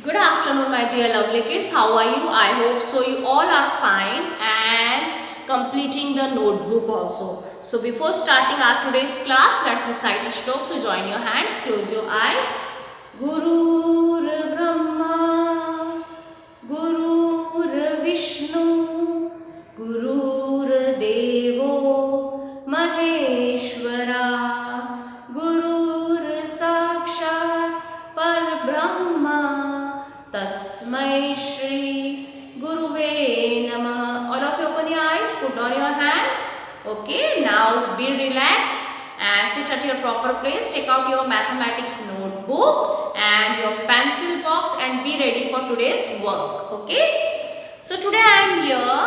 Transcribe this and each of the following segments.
Good afternoon, my dear lovely kids. How are you? I hope so. You all are fine and completing the notebook also. So, before starting our today's class, let's recite the shlok. So, join your hands, close your eyes. Gurur Brahma, Gurur Vishnu, Gurur Devo Maheshwara, Gurur Sakshat Par Brahma, Tasmai Shri Guruve Namah. All of you open your eyes, put down your hands. Okay, now be relaxed and sit at your proper place. Take out your mathematics notebook and your pencil box and be ready for today's work. Okay. So today I am here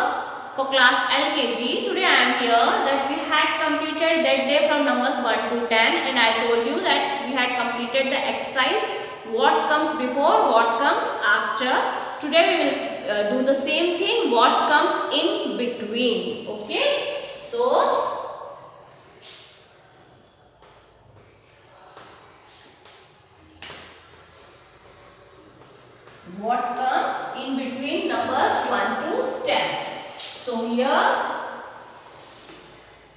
for class LKG. Today I am here that we had completed that day from numbers 1 to 10 and I told you that we had completed the exercise what comes before, what comes after. Today we will do the same thing, what comes in between. Okay. So what comes in between numbers 1 to 10. So here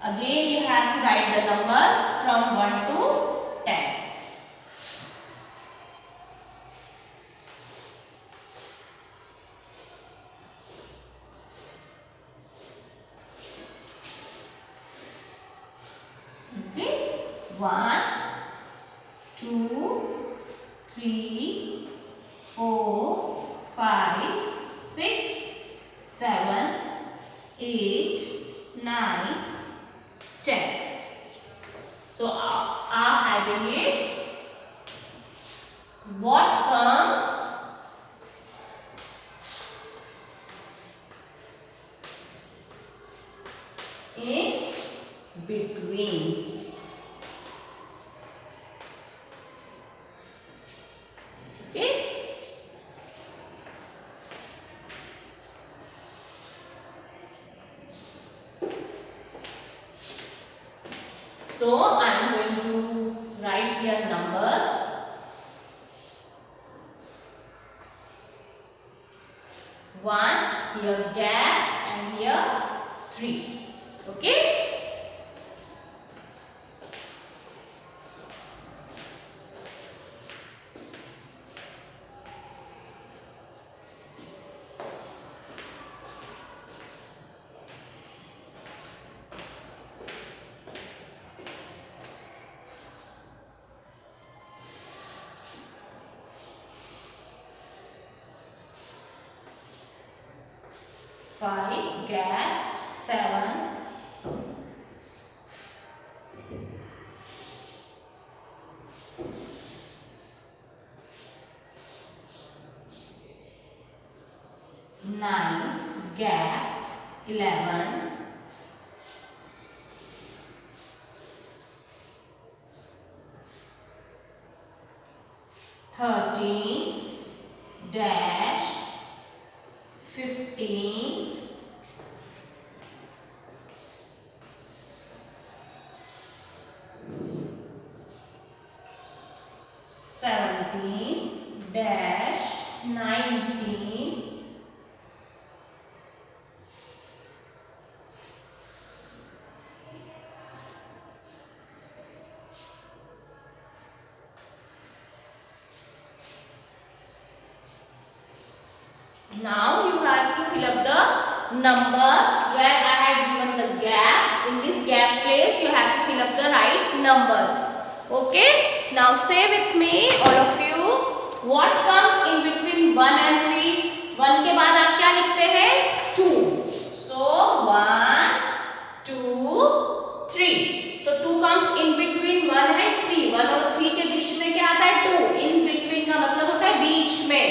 again you have to write the numbers from 1 to 10. Okay, 1, 2, 3, 4, 5, 6, 7, 8, 9, 10. So our heading is what comes in between. Okay. So I am going to write here numbers. 1, here gap and here 3. Okay. Five gap 7, 9 gap 11, 13 dash 15, 17 dash 19, 'Now you have to fill up the numbers where I had given the gap. In this gap place you have to fill up the right numbers. Okay. Now say with me all of you. What comes in between 1 and 3? 1 के बाद आप क्या लिखते हैं? 2. So 1, 2, 3. So 2 comes in between 1 and 3. 1 और 3 के बीच में क्या आता है? 2. In between का मतलब होता है बीच में.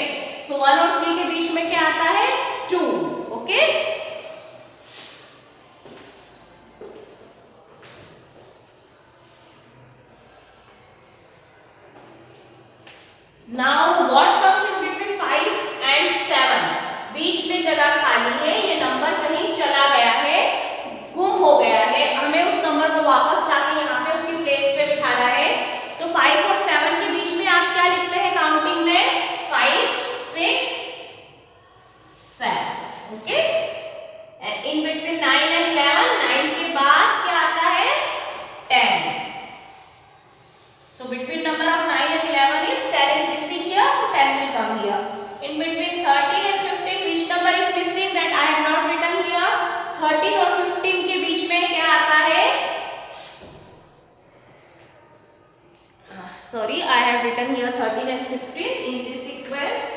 तो 1 और 3 के बीच में क्या आता है? 2. Okay. Now what comes in between 5 and 7? बीच में जगह खाली है, ये नंबर कहीं चला गया है, गुम हो गया है, हमें उस नंबर को वापस लाके यहाँ पे उसकी प्लेस पे बिठाना है. तो 5 और 7 के बीच में आप क्या लिखते हैं काउंटिंग में? 5, sorry, I have written here 13 and 15 in this sequence.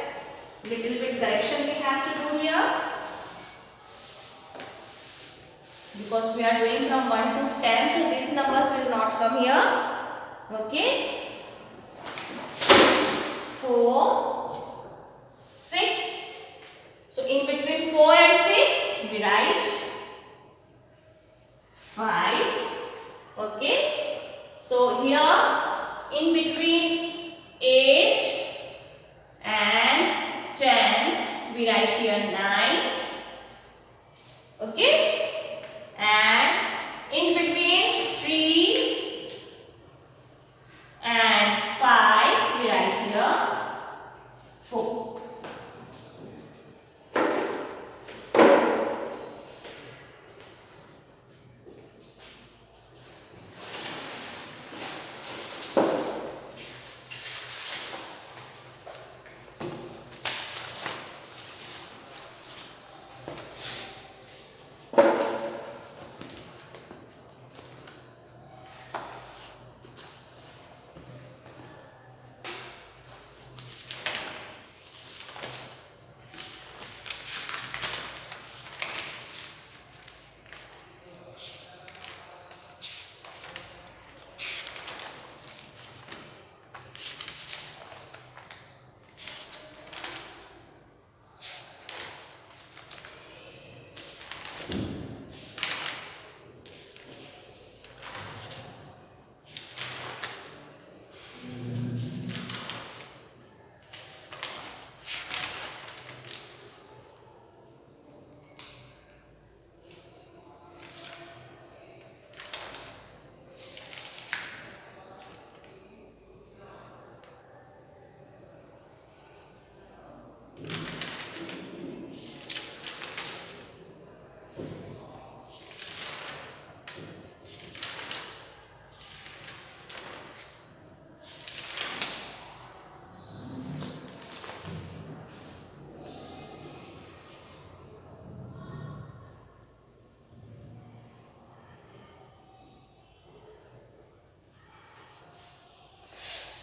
Little bit correction we have to do here, because we are doing from 1 to 10, so these numbers will not come here. Okay, 4, 6. So in between 4 and 6 we write 5. Okay, so here in between 8 and 10 we write here 9. Okay, and in between 3 and 5 we write here 4.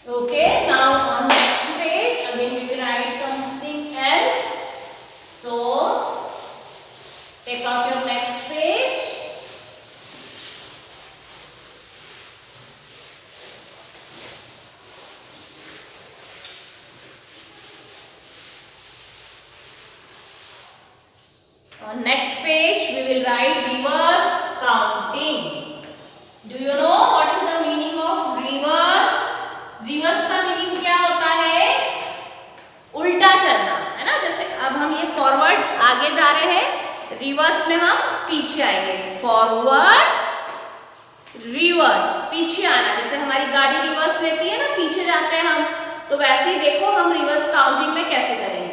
Okay, now on next page again we will write something else. So take out your next page. On next page we will write reverse counting. Do you know what is the meaning of reverse? Reverse का meaning क्या होता है? उल्टा चलना, है ना। जैसे अब हम ये फॉरवर्ड आगे जा रहे हैं, रिवर्स में हम पीछे आएंगे। फॉरवर्ड, रिवर्स, पीछे आना। जैसे हमारी गाड़ी रिवर्स लेती है ना, पीछे जाते हैं हम, तो वैसे ही देखो हम रिवर्स काउंटिंग में कैसे करेंगे।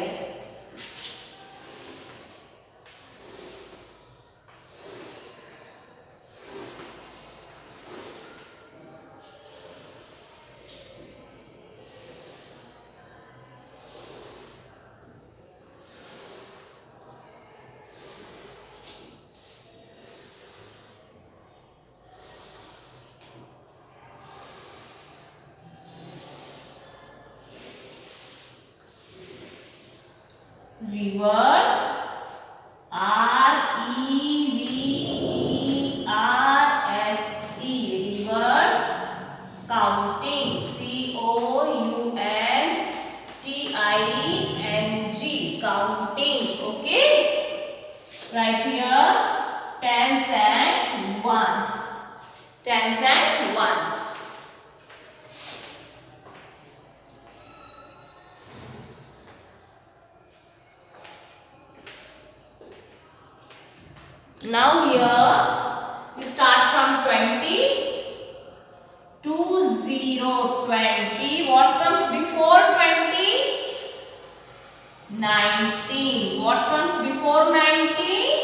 Reverse, REVERSE, reverse counting, COUNTING, counting. Okay, right here tens and ones, tens and ones. Now here we start from 20 to 0, 20. What comes before 20? 19. What comes before 19?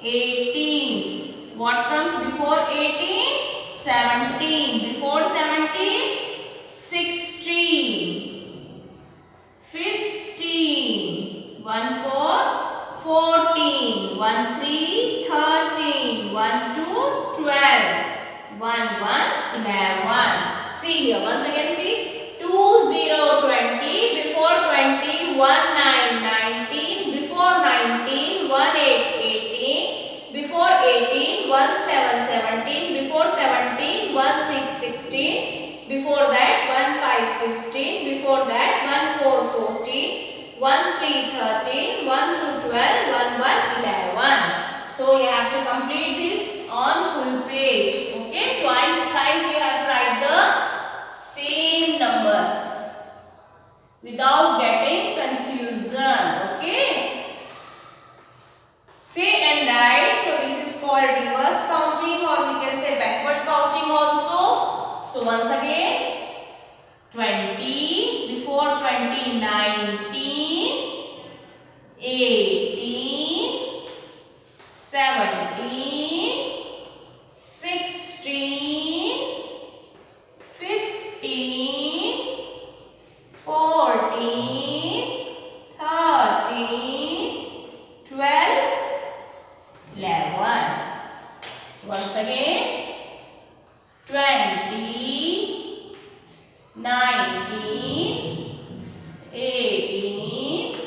18. What comes before 18? 17. Before 17? 16. 15. 1 4, 14. 1 3, 13. 1 2, 12. 1 1, 11. See here, once again see. 16. Before that 1 5 15. Before that 1 4 14. 1 3 13. 1 2 12. 1 1 11. So you have to complete this on full page. Okay, twice thrice you have to write the same numbers without getting confusion. Okay, say and write. So this is called reverse counting, or we can say backward counting also. So once again, 20, before 20 19, 18, 17, 16, 15, 14, 13, 12, 11. Once again, 20, 19, 18,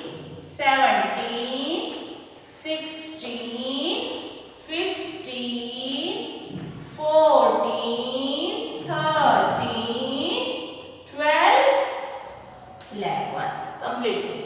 17, 16, 15, 14, 13, 12, 11. Complete this.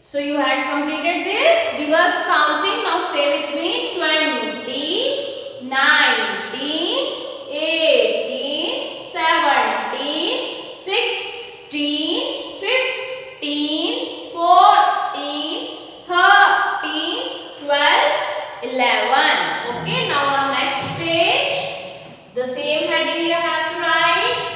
So you had completed this reverse counting. Now say with me: 20, 19, 18, 17, 16, 15, 14, 13, 12, 11. Okay, now on next page, the same heading you have to write.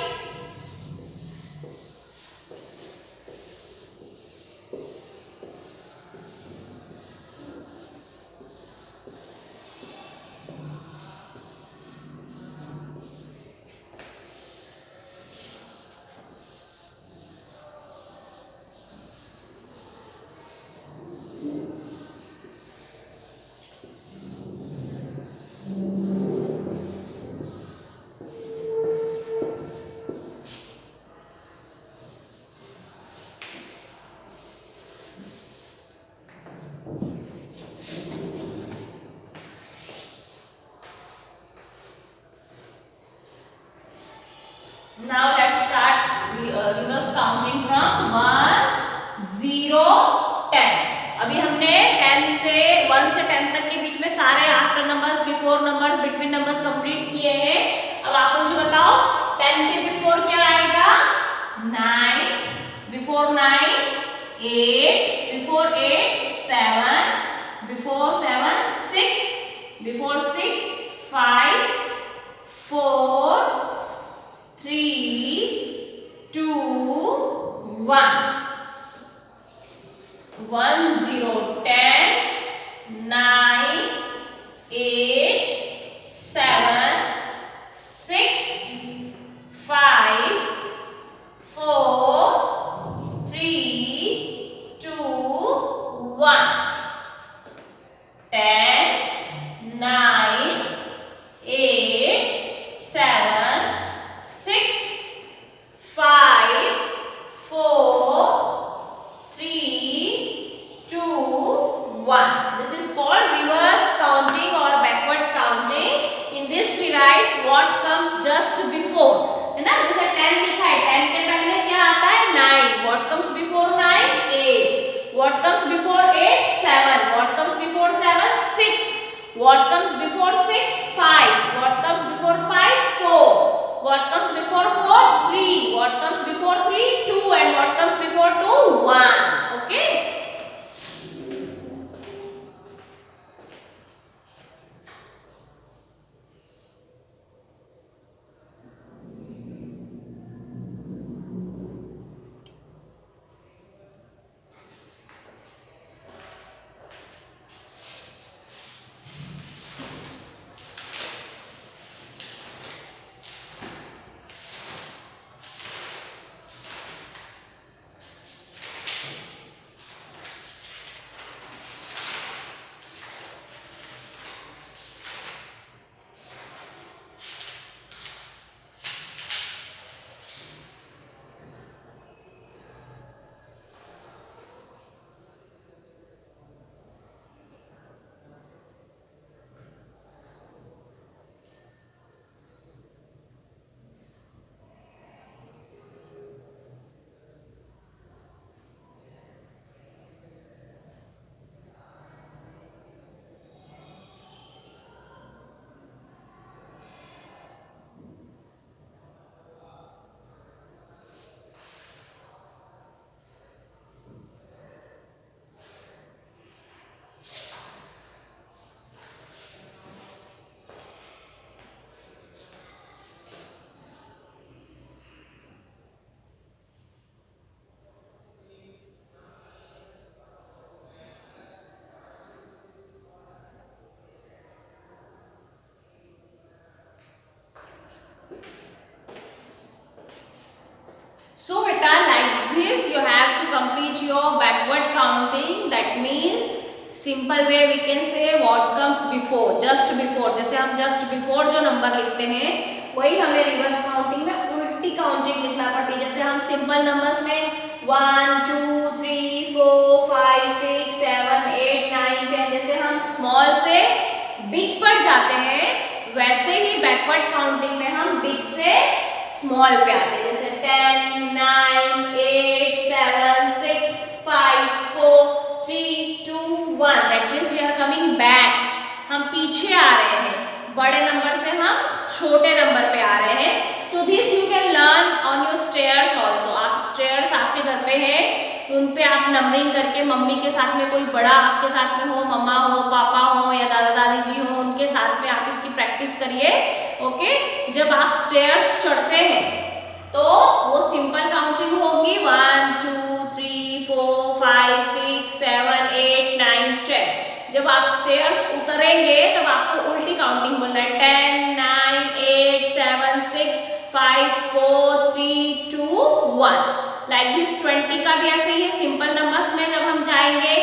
Now let's start reverse counting from 1, 0, 10. अभी हमने 10 से 1 से 10 तक के बीच में सारे after numbers, before numbers, between numbers complete किए हैं. अब आप मुझे बताओ 10 के बिफोर क्या आएगा? 9, before 9 8, before 8 7, before 7 6, before 6 5, writes what comes just before, है ना, जैसे 10 लिखा है, 10 के पहले क्या आता है 9, what comes before 9 8, what comes before 8 7, what comes before 7 6, what comes before 6 5, what comes before 5 4, what comes before 4 3, what comes before 3 2, and what comes before 2 1. Okay. So beta, like this you have to complete your backward counting. That means simple way we can say what comes before, just before. जैसे हम just before जो number लिखते हैं वही हमें reverse counting में उल्टी counting लिखना पड़ती है. जैसे हम सिंपल नंबर्स में 1 2 3 4 5 6 7 8 9 10 जैसे हम स्मॉल से बिग पर जाते हैं वैसे ही बैकवर्ड काउंटिंग में हम बिग से स्मॉल पे आते हैं. जैसे 10 9 8 7 6 5 4 3 2 1. That means we are coming back. हम पीछे आ रहे हैं, बड़े नंबर से हम छोटे नंबर पे आ रहे हैं. So this you can learn on your stairs also. आप स्टेयर्स आपके घर पे हैं, उन पे आप नंबरिंग करके मम्मी के साथ में कोई बड़ा आपके साथ में हो, मम्मा हो, पापा हो या दादा दादी जी हो, उनके साथ में आप इसकी प्रैक्टिस करिए. ओके. जब आप स्टेयर्स चढ़ते हैं तो वो सिंपल काउंटिंग होगी 1 2 3 4 5 6 7 8 9 10. जब आप स्टेयर्स उतरेंगे तब आपको उल्टी काउंटिंग बोलना है 10 9 8 7 6 5 4 3 2 1. लाइक दिस 20 का भी ऐसे ही है. सिंपल नंबर्स में जब हम जाएंगे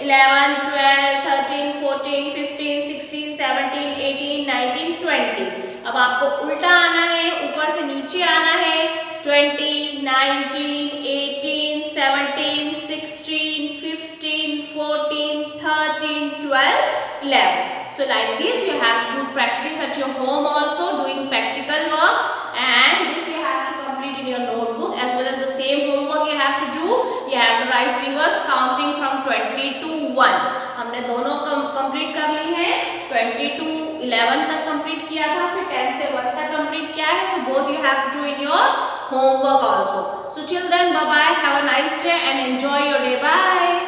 11 12 13 14 15 16 17 18 19 20. अब आपको उल्टा आना है, ऊपर से नीचे आना है. 20 19 18 17 16 15 14 13 12 11. So like this you have to do practice at your home also, doing practical work, and this you have to complete in your notebook as well as the same homework you have to do. You have to write reverse counting from 20 to 1. हमने दोनों complete कर ली है. 20 to 11 तक complete किया था, फिर 10 से 1 तक कंप्लीट किया है. So both you have to do in your homework also. So till then, bye bye, have a nice day and enjoy your day. Bye.